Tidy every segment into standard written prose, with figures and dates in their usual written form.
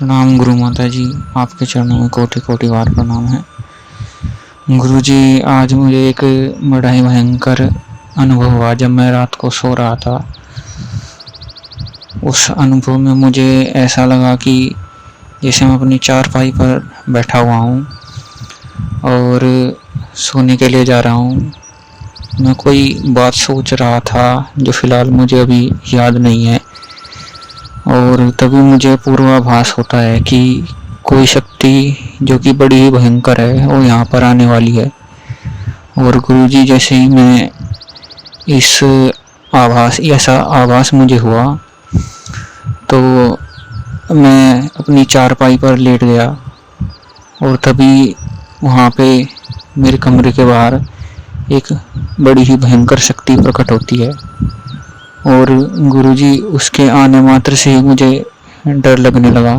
प्रणाम गुरु माता जी, आपके चरणों में कोटि कोटि बार प्रणाम है। गुरु जी, आज मुझे एक बड़ा ही भयंकर अनुभव हुआ जब मैं रात को सो रहा था। उस अनुभव में मुझे ऐसा लगा कि जैसे मैं अपनी चारपाई पर बैठा हुआ हूँ और सोने के लिए जा रहा हूँ। मैं कोई बात सोच रहा था जो फिलहाल मुझे अभी याद नहीं है, और तभी मुझे पूर्वाभास होता है कि कोई शक्ति जो कि बड़ी ही भयंकर है वो यहाँ पर आने वाली है। और गुरुजी, जैसे ही मैं ऐसा आभास मुझे हुआ तो मैं अपनी चारपाई पर लेट गया, और तभी वहाँ पे मेरे कमरे के बाहर एक बड़ी ही भयंकर शक्ति प्रकट होती है। और गुरुजी, उसके आने मात्र से ही मुझे डर लगने लगा।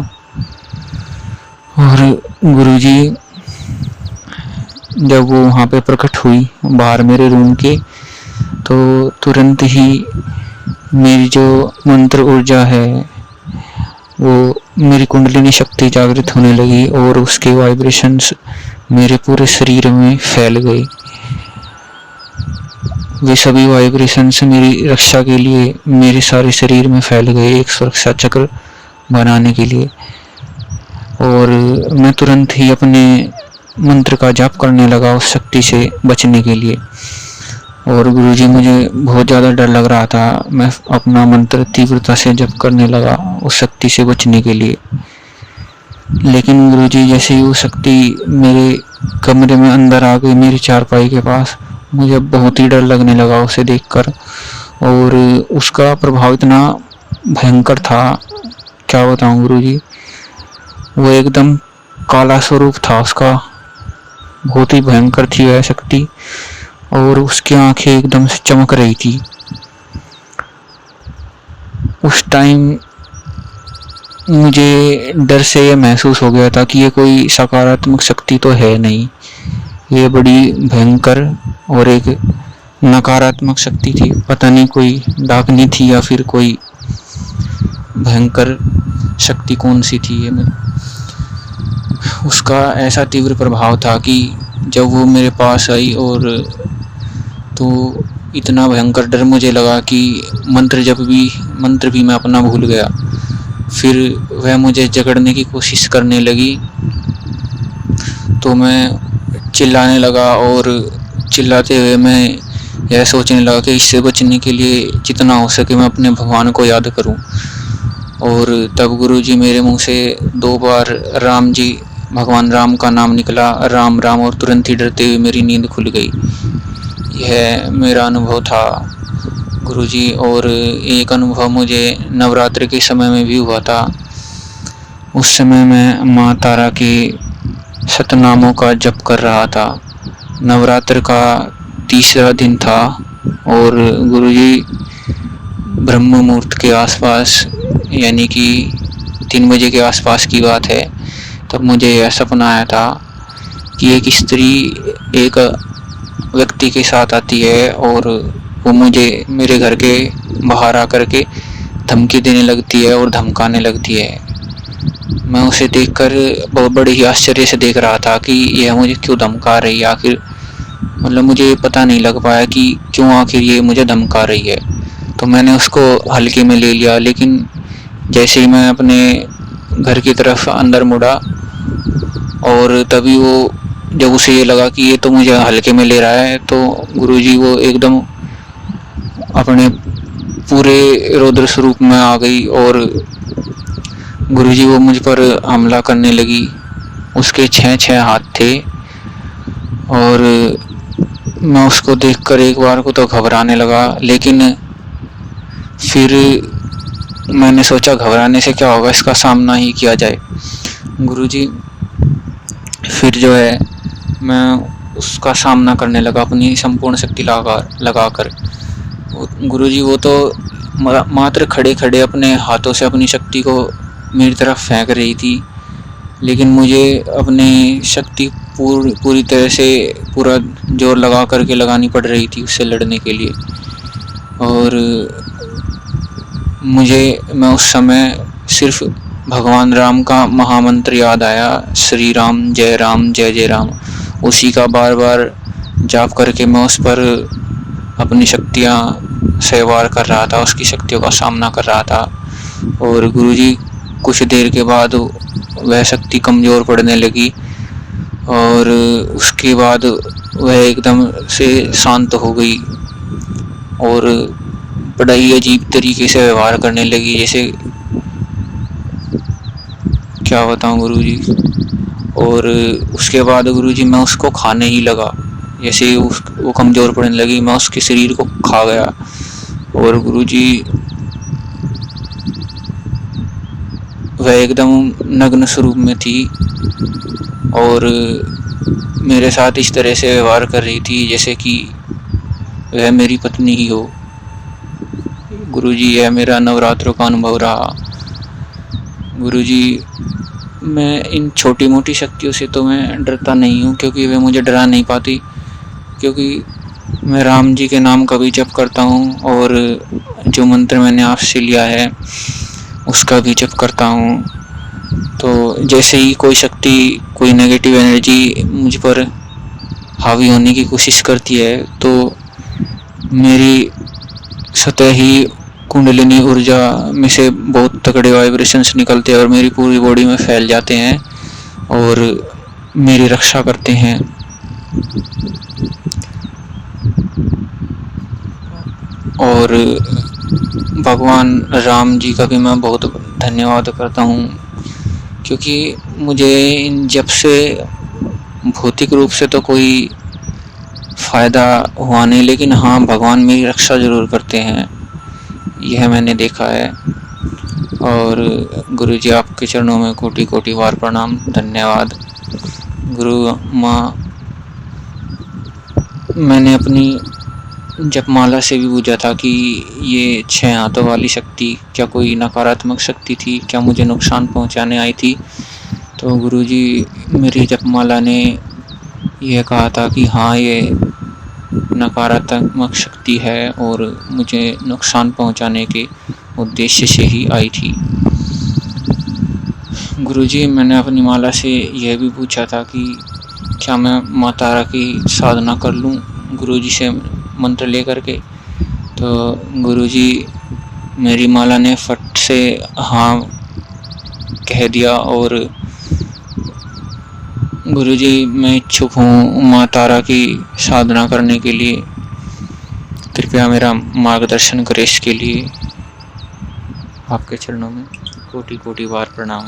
और गुरुजी, जब वो वहाँ पे प्रकट हुई बाहर मेरे रूम के, तो तुरंत ही मेरी जो मंत्र ऊर्जा है वो मेरी कुंडलिनी शक्ति जागृत होने लगी और उसके वाइब्रेशंस मेरे पूरे शरीर में फैल गए। वे सभी वाइब्रेशंस मेरी रक्षा के लिए मेरे सारे शरीर में फैल गए, एक सुरक्षा चक्र बनाने के लिए। और मैं तुरंत ही अपने मंत्र का जाप करने लगा उस शक्ति से बचने के लिए। और गुरुजी, मुझे बहुत ज़्यादा डर लग रहा था। मैं अपना मंत्र तीव्रता से जप करने लगा उस शक्ति से बचने के लिए। लेकिन गुरुजी, जैसे ही वो शक्ति मेरे कमरे में अंदर आ गई, मेरी चारपाई के पास, मुझे बहुत ही डर लगने लगा उसे देखकर। और उसका प्रभाव इतना भयंकर था, क्या बताऊं गुरुजी। वो एकदम काला स्वरूप था उसका, बहुत ही भयंकर थी वह शक्ति, और उसकी आंखें एकदम से चमक रही थी। उस टाइम मुझे डर से ये महसूस हो गया था कि ये कोई सकारात्मक शक्ति तो है नहीं, ये बड़ी भयंकर और एक नकारात्मक शक्ति थी। पता नहीं कोई डाकनी थी या फिर कोई भयंकर शक्ति कौन सी थी ये। उसका ऐसा तीव्र प्रभाव था कि जब वो मेरे पास आई, और तो इतना भयंकर डर मुझे लगा कि मंत्र भी मैं अपना भूल गया। फिर वह मुझे जकड़ने की कोशिश करने लगी, तो मैं चिल्लाने लगा, और चिल्लाते हुए मैं यह सोचने लगा कि इससे बचने के लिए जितना हो सके मैं अपने भगवान को याद करूं। और तब गुरुजी, मेरे मुंह से 2 बार भगवान राम का नाम निकला, राम राम, और तुरंत ही डरते हुए मेरी नींद खुल गई। यह मेरा अनुभव था गुरुजी। और एक अनुभव मुझे नवरात्रि के समय में भी हुआ था। उस समय मैं माँ तारा के शतनामों का जप कर रहा था। नवरात्र का 3रा दिन था, और गुरुजी ब्रह्म मुहूर्त के आसपास, यानी कि 3 बजे के आसपास की बात है, तब मुझे यह सपना आया था कि एक स्त्री एक व्यक्ति के साथ आती है, और वो मुझे मेरे घर के बाहर आकर के धमकी देने लगती है और धमकाने लगती है। मैं उसे देखकर बहुत बड़े ही आश्चर्य से देख रहा था कि यह मुझे क्यों धमका रही है। आखिर मतलब मुझे पता नहीं लग पाया कि क्यों आखिर ये मुझे धमका रही है। तो मैंने उसको हल्के में ले लिया, लेकिन जैसे ही मैं अपने घर की तरफ अंदर मुड़ा, और तभी वो, जब उसे ये लगा कि ये तो मुझे हल्के में ले रहा है, तो गुरुजी वो एकदम अपने पूरे रौद्र स्वरूप में आ गई, और गुरुजी वो मुझ पर हमला करने लगी। उसके 6 हाथ थे, और मैं उसको देखकर एक बार को तो घबराने लगा, लेकिन फिर मैंने सोचा घबराने से क्या होगा, इसका सामना ही किया जाए। गुरुजी, फिर जो है मैं उसका सामना करने लगा अपनी संपूर्ण शक्ति लगाकर। गुरुजी वो तो मात्र खड़े खड़े अपने हाथों से अपनी शक्ति को मेरी तरफ फेंक रही थी, लेकिन मुझे अपनी शक्ति पूरी तरह से पूरा जोर लगा करके लगानी पड़ रही थी उससे लड़ने के लिए। और मैं उस समय सिर्फ भगवान राम का महामंत्र याद आया, श्री राम जय जय राम। उसी का बार बार जाप करके मैं उस पर अपनी शक्तियाँ से वार कर रहा था, उसकी शक्तियों का सामना कर रहा था। और गुरुजी कुछ देर के बाद वह शक्ति कमज़ोर पड़ने लगी और उसके बाद वह एकदम से शांत हो गई और बड़ा ही अजीब तरीके से व्यवहार करने लगी, जैसे क्या बताऊं गुरुजी। और उसके बाद गुरुजी मैं उसको खाने ही लगा, जैसे ही वो कमज़ोर पड़ने लगी मैं उसके शरीर को खा गया। और गुरुजी वह एकदम नग्न स्वरूप में थी और मेरे साथ इस तरह से व्यवहार कर रही थी जैसे कि वह मेरी पत्नी ही हो। गुरुजी यह मेरा नवरात्रों का अनुभव रहा। गुरुजी मैं इन छोटी मोटी शक्तियों से तो मैं डरता नहीं हूँ, क्योंकि वे मुझे डरा नहीं पाती, क्योंकि मैं राम जी के नाम का भी जप करता हूँ और जो मंत्र मैंने आपसे लिया है उसका भी जप करता हूँ। तो जैसे ही कोई शक्ति, कोई नेगेटिव एनर्जी मुझ पर हावी होने की कोशिश करती है तो मेरी सतह ही कुंडलिनी ऊर्जा में से बहुत तगड़े वाइब्रेशंस निकलते हैं और मेरी पूरी बॉडी में फैल जाते हैं और मेरी रक्षा करते हैं। और भगवान राम जी का भी मैं बहुत धन्यवाद करता हूँ, क्योंकि मुझे इन जप से भौतिक रूप से तो कोई फ़ायदा हुआ नहीं, लेकिन हाँ भगवान मेरी रक्षा ज़रूर करते हैं, यह मैंने देखा है। और गुरुजी आपके चरणों में कोटि कोटि बार प्रणाम, धन्यवाद। गुरु माँ, मैंने अपनी जपमाला से भी पूछा था कि ये 6 हाथों वाली शक्ति क्या कोई नकारात्मक शक्ति थी, क्या मुझे नुकसान पहुंचाने आई थी। तो गुरुजी मेरी जपमाला ने यह कहा था कि हाँ ये नकारात्मक शक्ति है और मुझे नुकसान पहुंचाने के उद्देश्य से ही आई थी। गुरुजी मैंने अपनी माला से यह भी पूछा था कि क्या मैं माँ तारा की साधना कर लूँ गुरुजी से मंत्र लेकर के। तो गुरुजी मेरी माला ने फट से हाँ कह दिया और गुरुजी मैं इच्छुक हूँ माँ तारा की साधना करने के लिए, कृपया मेरा मार्गदर्शन करें इसके लिए। आपके चरणों में कोटि कोटि बार प्रणाम।